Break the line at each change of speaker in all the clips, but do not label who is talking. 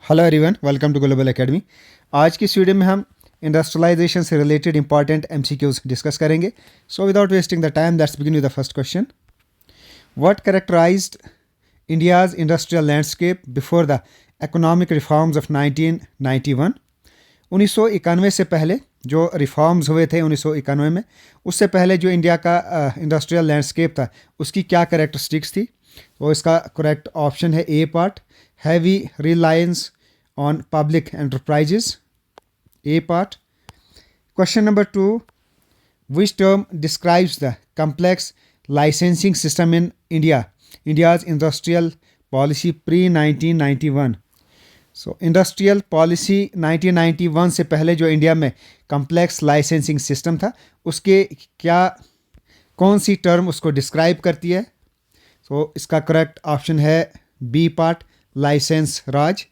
Hello everyone, welcome to global academy. आज की इस वीडियो में हम इंडस्ट्रियलाइजेशन से रिलेटेड इंपॉर्टेंट एमसीक्यूज डिस्कस करेंगे। So without wasting the time, let's begin with the first question. What characterized India's industrial landscape before the economic reforms of 1991? 1991 से पहले जो रिफॉर्म्स हुए थे 1991 में, उससे पहले जो इंडिया का इंडस्ट्रियल लैंडस्केप था उसकी क्या कैरेक्टरिस्टिक्स थी? तो इसका करेक्ट ऑप्शन है A part, heavy reliance on public enterprises. A part. Question number 2. Which term describes the complex licensing system in India? India's industrial policy pre-1991. So industrial policy 1991 से पहले जो इंडिया में complex licensing system था उसके क्या कौन सी term उसको describe करती है? तो इसका करेक्ट ऑप्शन है B part, license Raj.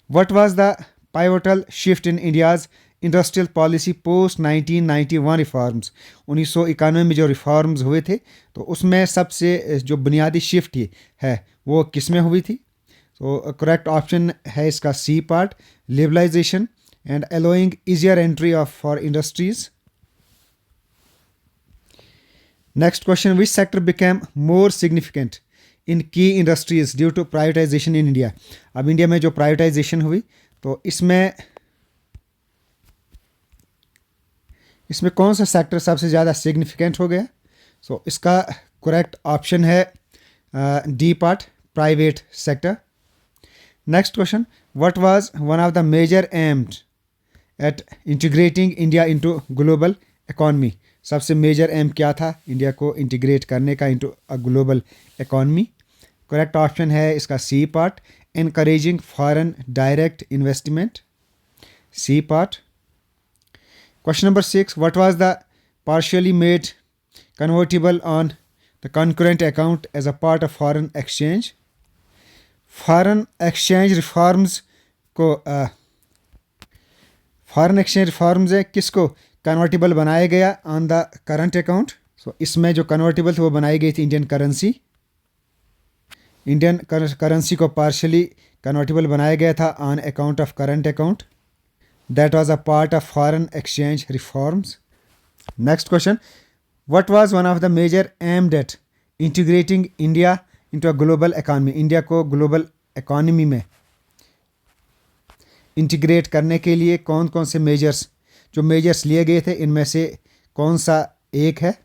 What was the pivotal shift in India's industrial policy post 1991 reforms? 1991 में जो रिफॉर्म्स हुए थे तो उसमें सबसे जो बुनियादी शिफ्ट है वो किस में हुई थी? तो करेक्ट ऑप्शन है इसका C part, liberalisation and allowing easier entry of for industries. Next question, which sector became more significant in key industries due to privatisation in India? अब इंडिया में जो प्राइवेटाइजेशन हुई तो इसमें कौन सा सेक्टर सबसे ज़्यादा सिग्निफिकेंट हो गया? सो इसका करेक्ट ऑप्शन है D part, private sector. Next question, what was one of the major aimed at integrating India into global economy? सबसे मेजर एम क्या था इंडिया को इंटीग्रेट करने का into a global economy? Correct option है इसका C part, encouraging foreign direct investment. C part. Question number 6, what was the partially made convertible on the concurrent account as a part of foreign exchange? Foreign exchange reforms को foreign exchange reforms है किसको convertible बनाया गया on the current account? So इसमें जो convertible थी वो बनाई गई थी इंडियन करेंसी. इंडियन करेंसी को पार्शली कन्वर्टिबल बनाया गया था on account of current account. That was a part of foreign exchange reforms. Next question, what was one of the major aimed at integrating India into a global economy? India को global economy में integrate करने के लिए कौन कौन से measures लिए गए थे, इनमें से कौन सा एक है?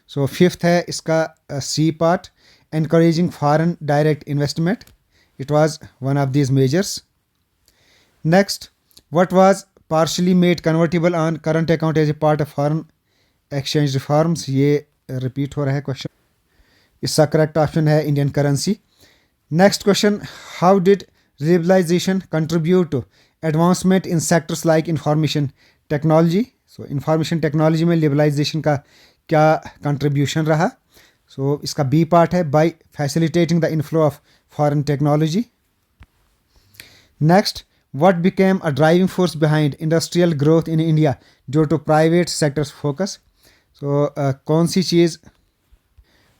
सो फिफ्थ है इसका C part, encouraging foreign direct investment. It was one of these measures. Next, what was partially made convertible on current account as a part of foreign exchange reforms? ये repeat हो रहा है क्वेश्चन. इसका correct option है Indian currency. Next question, how did liberalization contribute to advancement in sectors like information technology? So information technology में liberalization का क्या contribution रहा? सो इसका बी पार्ट है, by facilitating the inflow of foreign technology. Next, what became a driving force behind industrial growth in India due to private sector's focus? So कौन सी चीज़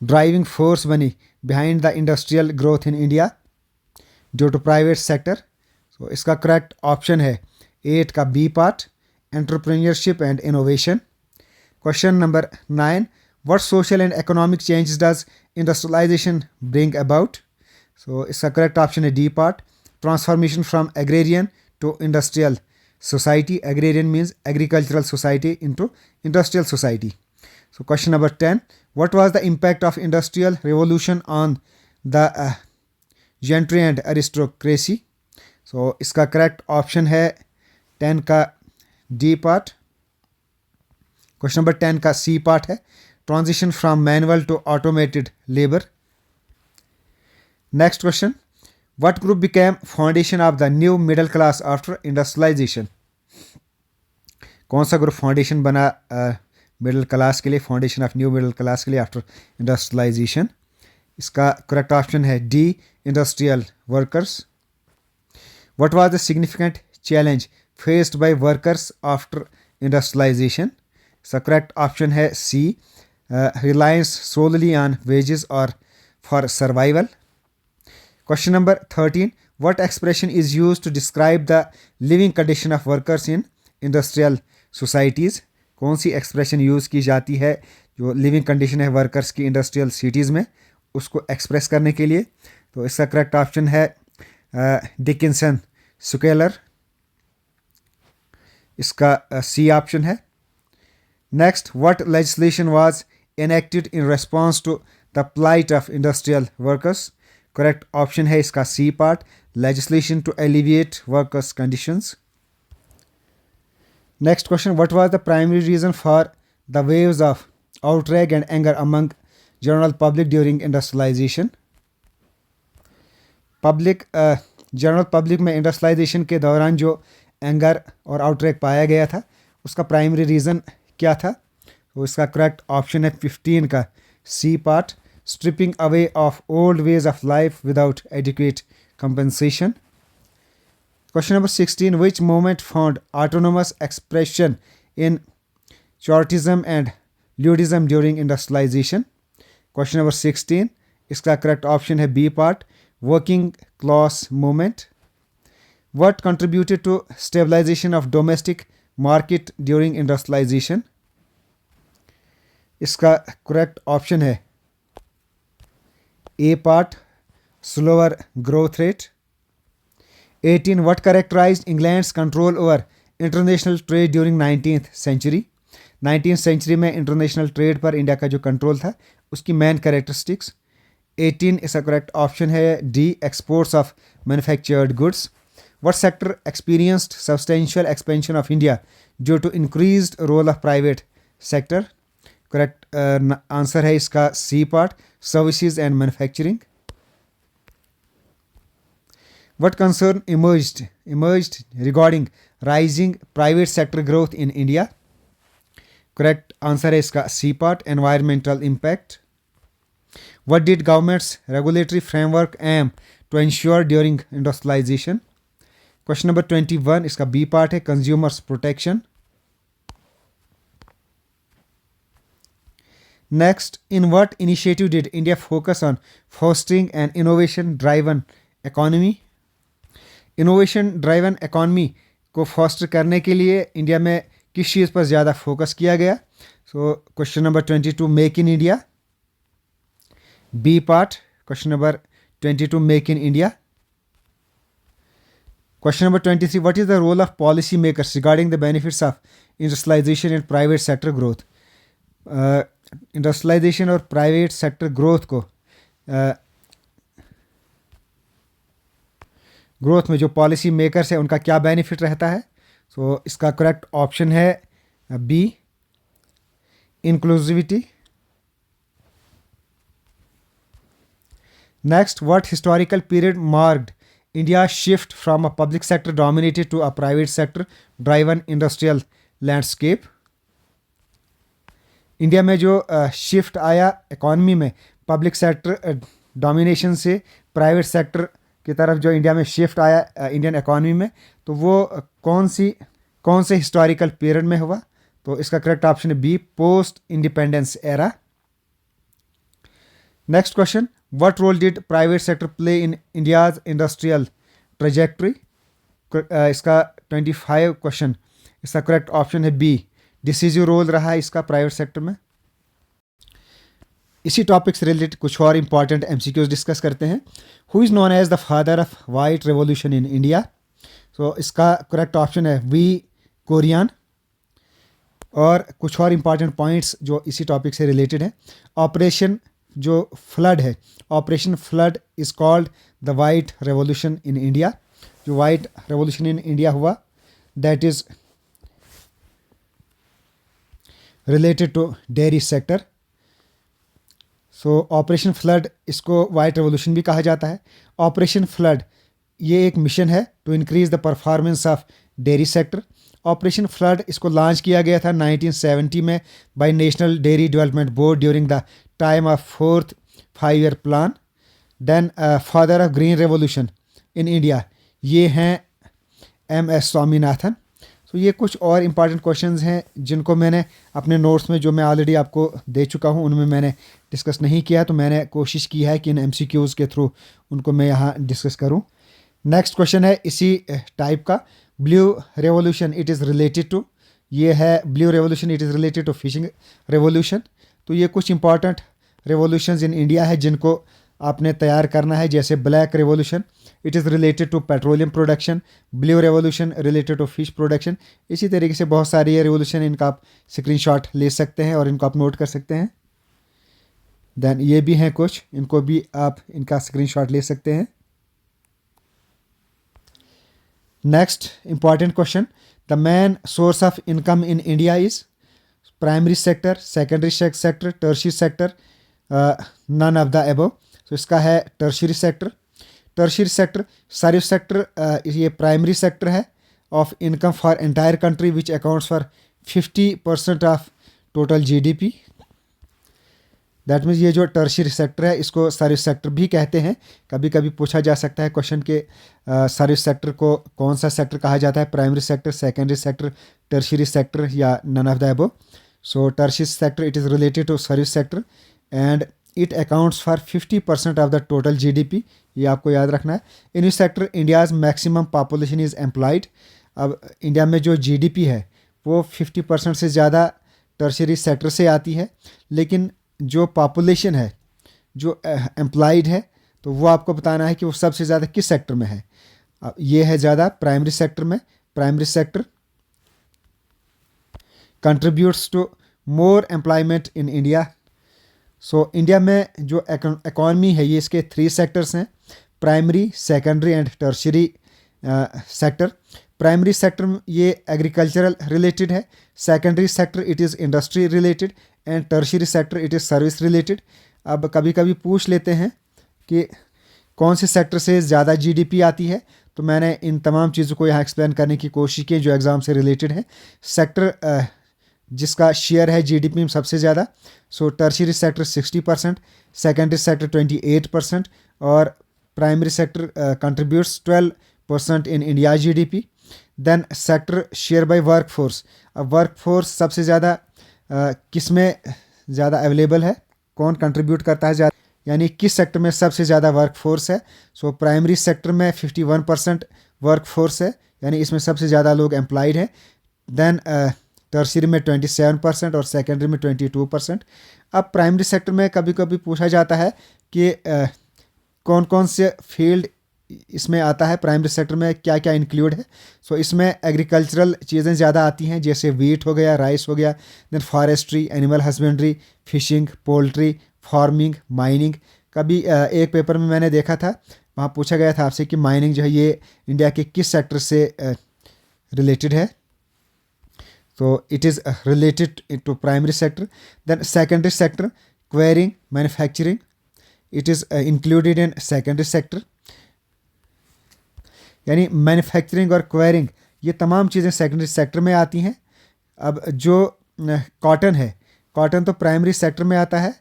driving force बनी behind the industrial growth in India due to private sector? So इसका correct option है 8 का B part, entrepreneurship and innovation. Question number 9, what social and economic changes does industrialization bring about? So इसका correct option है D part, transformation from agrarian to industrial society. Agrarian means agricultural society into industrial society. So question number 10, what was the impact of industrial revolution on the gentry and aristocracy? So इसका correct option है 10 का D part. Question number 10 का C part है, transition from manual to automated labor. Next question, what group became foundation of the new middle class after industrialization? कौन सा group foundation बना middle class के लिए, foundation of new middle class के लिए after industrialization? इसका correct option है D, industrial workers. What was the significant challenge faced by workers after industrialization? इसका करेक्ट ऑप्शन है C, reliance solely on wages or for survival. Question number 13, what expression is used to describe the living condition of workers in industrial societies? कौन सी expression use की जाती है जो living condition है workers की industrial cities में, उसको express करने के लिए? तो इसका करेक्ट ऑप्शन है डिकिंसन स्केलर, इसका सी ऑप्शन है। Next, what legislation was enacted in response to the plight of industrial workers? Correct option है इसका C part, legislation to alleviate workers conditions. Next question, what was the primary reason for the waves of outrage and anger among general public during industrialization? General public में industrialisation के दौरान जो anger और आउटरेक पाया गया था उसका प्राइमरी रीज़न क्या था? तो इसका करेक्ट ऑप्शन है 15 का C part, stripping away of old ways of life without adequate compensation. Question number 16, which movement found autonomous expression in Chartism and Luddism during industrialisation? Question number 16, इसका correct option है B part, working class movement. What contributed to stabilisation of domestic market during industrialisation? इसका correct option है A part, slower growth rate. 18, what characterised England's control over international trade during 19th century? 19th century में international trade पर India का जो control था उसकी main characteristics. 18 इसका correct option है D, exports of manufactured goods. What sector experienced substantial expansion of India due to increased role of private sector? Correct answer है इसका C part, services and manufacturing. What concern emerged regarding rising private sector growth in India? Correct answer है इसका C part, environmental impact. What did governments regulatory framework aim to ensure during industrialisation? Question number 21, इसका B part है consumers protection. Next, in what initiative did India focus on fostering an innovation driven economy? Innovation driven economy को foster करने के लिए India में किस चीज़ पर ज़्यादा फोकस किया गया? So question number 22, make in India, B part. Question number 22, make in India. Question number 23, what is the role of policy makers regarding the benefits of industrialization and private sector growth? Industrialization और private sector growth में जो policy makers है उनका क्या benefit रहता है? So इसका correct option है B, inclusivity. Next, what historical period marked India shift from a public sector dominated to a private sector driven industrial landscape? India में जो शिफ्ट आया इकॉनमी में पब्लिक सेक्टर डोमिनेशन से private sector की तरफ, जो India में शिफ्ट आया इंडियन इकॉनमी में, तो वो कौन से हिस्टोरिकल पीरियड में हुआ? तो इसका करेक्ट ऑप्शन है B, post independence era. Next question, what role did private sector play in India's industrial trajectory? इसका 25 क्वेश्चन, इसका करेक्ट ऑप्शन है बी, डिसीजिव रोल रहा है इसका प्राइवेट सेक्टर में। इसी टॉपिक से रिलेटेड कुछ और इंपॉर्टेंट एमसीक्यूज डिस्कस करते हैं। Who is known as the father of white revolution in India? So इसका करेक्ट ऑप्शन है वी, कोरियन। और कुछ और इंपॉर्टेंट पॉइंट्स जो इसी टॉपिक से रिलेटेड है। ऑपरेशन जो फ्लड है, operation flood is called the white revolution in India. जो वाइट रेवोल्यूशन इन इंडिया हुआ that is related to dairy sector. So operation flood, इसको वाइट रेवोल्यूशन भी कहा जाता है। ऑपरेशन फ्लड ये एक मिशन है to increase the performance of dairy sector. Operation flood इसको लॉन्च किया गया था 1970 में by national dairy development board during the time of 4th 5-year plan. Then father of green revolution in India ये हैं MS स्वामीनाथन। तो ये कुछ और इम्पॉर्टेंट क्वेश्चंस हैं जिनको मैंने अपने नोट्स में, जो मैं ऑलरेडी आपको दे चुका हूँ, उनमें मैंने डिस्कस नहीं किया, तो मैंने कोशिश की है कि इन MCQs के थ्रू उनको मैं यहाँ डिस्कस करूँ। नेक्स्ट क्वेश्चन है इसी टाइप का, blue revolution it is related to, ये है blue revolution it is related to fishing revolution. तो ये कुछ इंपॉर्टेंट रेवोल्यूशंस इन इंडिया है जिनको आपने तैयार करना है, जैसे black revolution it is related to petroleum production, blue revolution related to fish production. इसी तरीके से बहुत सारी ये रेवोल्यूशन, इनका आप स्क्रीनशॉट ले सकते हैं और इनको आप नोट कर सकते हैं। देन ये भी हैं कुछ, इनको भी आप इनका स्क्रीनशॉट ले सकते हैं। Next important question, the main source of income in India is primary sector, secondary sector, tertiary sector, none of the above. तो इसका है tertiary sector. Tertiary sector, service sector, ये प्राइमरी सेक्टर है of income for entire country which accounts for 50% of total GDP. That means ये जो tertiary sector है इसको service sector भी कहते हैं। कभी कभी पूछा जा सकता है क्वेश्चन के सर्विस सेक्टर को कौन सा सेक्टर कहा जाता है, primary sector, secondary sector, tertiary sector या none of the above. So tertiary sector it is related to service sector and it accounts for 50% of the total GDP, ये आपको याद रखना है। इन इस sector India's maximum population is employed. अब India में जो जीडीपी है वो 50% से ज़्यादा टर्शियरी सेक्टर से आती है, लेकिन जो पॉपुलेशन है, जो एम्प्लॉयड है, तो वो आपको बताना है कि वो सबसे ज़्यादा किस सेक्टर में है। अब ये है ज़्यादा प्राइमरी सेक्टर में। Primary sector contributes to more employment in India. So India में जो इकॉनमी है ये इसके 3 सेक्टर्स हैं, primary, secondary and tertiary sector. Primary sector ये एग्रीकल्चरल रिलेटेड है, secondary sector it is industry related and tertiary sector it is service related. अब कभी कभी पूछ लेते हैं कि कौन से सेक्टर से ज़्यादा जीडीपी आती है, तो मैंने इन तमाम चीज़ों को यहाँ एक्सप्लेन करने की कोशिश की जो एग्ज़ाम से रिलेटेड है। सेक्टर जिसका शेयर है जीडीपी में सबसे ज़्यादा, so tertiary sector 60%, secondary sector 28% और primary sector contributes 12% in India GDP. Then sector share by work force, अब वर्क फोर्स सबसे ज़्यादा किस में ज़्यादा अवेलेबल है, कौन कंट्रीब्यूट करता है ज़्यादा, यानी किस सेक्टर में सबसे ज़्यादा वर्क फोर्स है। सो प्राइमरी सेक्टर में 51% वर्क फोर्स है, यानी इसमें सबसे ज़्यादा लोग एम्प्लॉयड हैं। देन टर्शियरी में 27% और सेकेंडरी में 22%। अब प्राइमरी सेक्टर में कभी कभी पूछा जाता है कि कौन कौन से फील्ड इसमें आता है, प्राइमरी सेक्टर में क्या क्या इंक्लूड है। सो इसमें एग्रीकल्चरल चीज़ें ज़्यादा आती हैं, जैसे वीट हो गया, राइस हो गया, then forestry, animal husbandry, fishing, poultry, farming, mining. कभी एक पेपर में मैंने देखा था, वहाँ पूछा गया था आपसे कि माइनिंग जो है ये इंडिया के किस सेक्टर से रिलेटेड है, तो it is related to primary sector. Then secondary sector, quarrying, manufacturing, it is included in secondary sector. यानी मैन्युफैक्चरिंग और क्वेरिंग ये तमाम चीज़ें सेकेंडरी सेक्टर में आती हैं। अब जो कॉटन है, कॉटन तो प्राइमरी सेक्टर में आता है,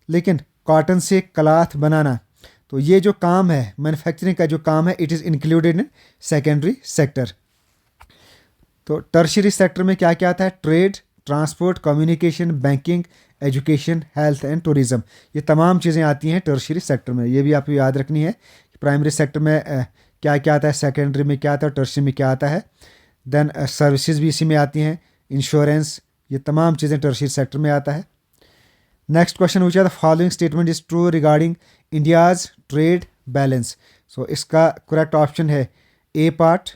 लेकिन कॉटन से क्लॉथ बनाना, तो ये जो काम है मैन्युफैक्चरिंग का जो काम है it is included in secondary sector. तो टर्शियरी सेक्टर में क्या क्या आता है, trade, transport, communication, banking, education, health and tourism, ये तमाम चीज़ें आती हैं टर्शियरी सेक्टर में। ये भी आपको याद रखनी है कि प्राइमरी सेक्टर में क्या क्या आता है, सेकेंडरी में क्या आता है, टर्शियरी में क्या आता है। देन सर्विसेज भी इसी में आती हैं, इंश्योरेंस, ये तमाम चीज़ें टर्शियरी सेक्टर में आता है। Next question which are the following statement is true regarding India's trade balance. So इसका करेक्ट ऑप्शन है A part,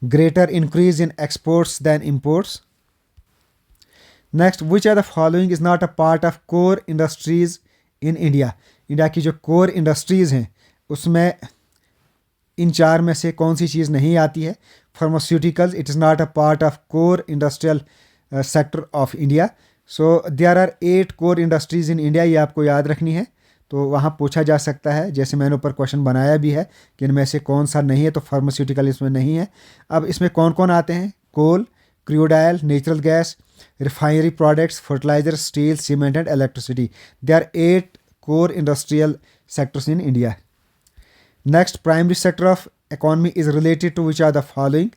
greater increase in exports than imports. Next, which are the following is not a part of core industries in India? India की जो core industries हैं उसमें इन 4 में से कौन सी चीज़ नहीं आती है। Pharmaceuticals, it is not a part of core industrial sector of India. So there are 8 core industries in India, ये आपको याद रखनी है। तो वहाँ पूछा जा सकता है, जैसे मैंने ऊपर क्वेश्चन बनाया भी है कि इनमें से कौन सा नहीं है, तो फार्मास्यूटिकल इसमें नहीं है। अब इसमें कौन कौन आते हैं, coal, crude oil, natural gas, refinery products, fertilizer, steel, cement and electricity. They are 8 core industrial sectors in India. Next, primary sector of economy is related to which are the following.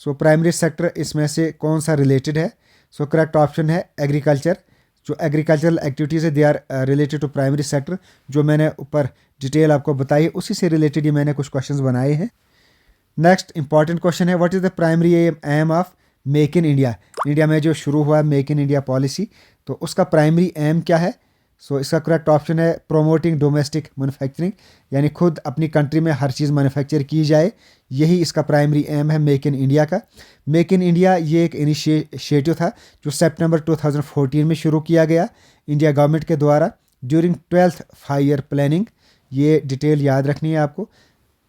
So primary sector इसमें से कौन सा रिलेटेड है। So correct option है agriculture. जो agricultural activities है they are related to primary sector. जो मैंने ऊपर डिटेल आपको बताई उसी से रिलेटेड ये मैंने कुछ क्वेश्चंस बनाए हैं। नेक्स्ट इंपॉर्टेंट क्वेश्चन है, what is the primary aim of make in India. India में जो शुरू हुआ मेक इन इंडिया पॉलिसी, तो उसका प्राइमरी एम क्या है। सो इसका करेक्ट ऑप्शन है प्रोमोटिंग डोमेस्टिक मैन्युफैक्चरिंग, यानी खुद अपनी कंट्री में हर चीज़ मैन्युफैक्चर की जाए, यही इसका प्राइमरी एम है मेक इन इंडिया का। मेक इन इंडिया ये एक इनिशिएटिव था जो सितंबर 2014 में शुरू किया गया इंडिया गवर्नमेंट के द्वारा ड्यूरिंग 12th 5 ईयर प्लानिंग। ये डिटेल याद रखनी है आपको,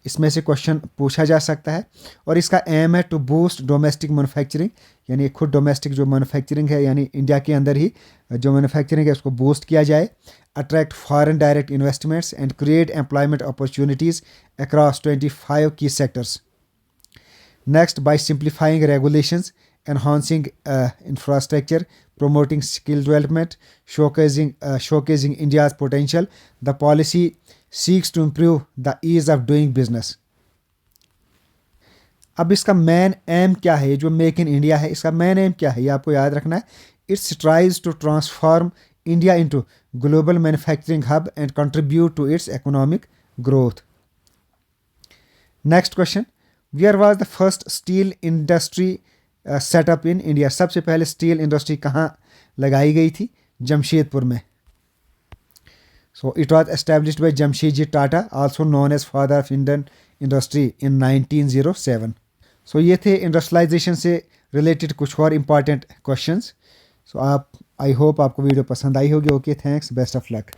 इसमें से क्वेश्चन पूछा जा सकता है। और इसका एम है टू बूस्ट डोमेस्टिक मैन्युफैक्चरिंग, यानी खुद डोमेस्टिक जो मैन्युफैक्चरिंग है यानी इंडिया के अंदर ही जो मैन्युफैक्चरिंग है उसको बूस्ट किया जाए, attract foreign direct investments and create employment opportunities across 25 key sectors. Next, by simplifying regulations, enhancing infrastructure, promoting skill development, showcasing India's potential, the policy seeks to improve the ease of doing business. अब इसका main M क्या है, जो make in India है इसका main M क्या है ये आपको याद रखना है। It's tries to transform India into global manufacturing hub and contribute to its economic growth. Next question, where was the first steel industry setup in India. सबसे पहले स्टील इंडस्ट्री कहाँ लगाई गई थी, जमशेदपुर में। So it was established by Jamshedji Tata, also known as father of Indian industry, in 1907। So ये थे industrialization से रिलेटेड कुछ और important questions. So I hope आपको वीडियो पसंद आई होगी। Okay, thanks, best of luck.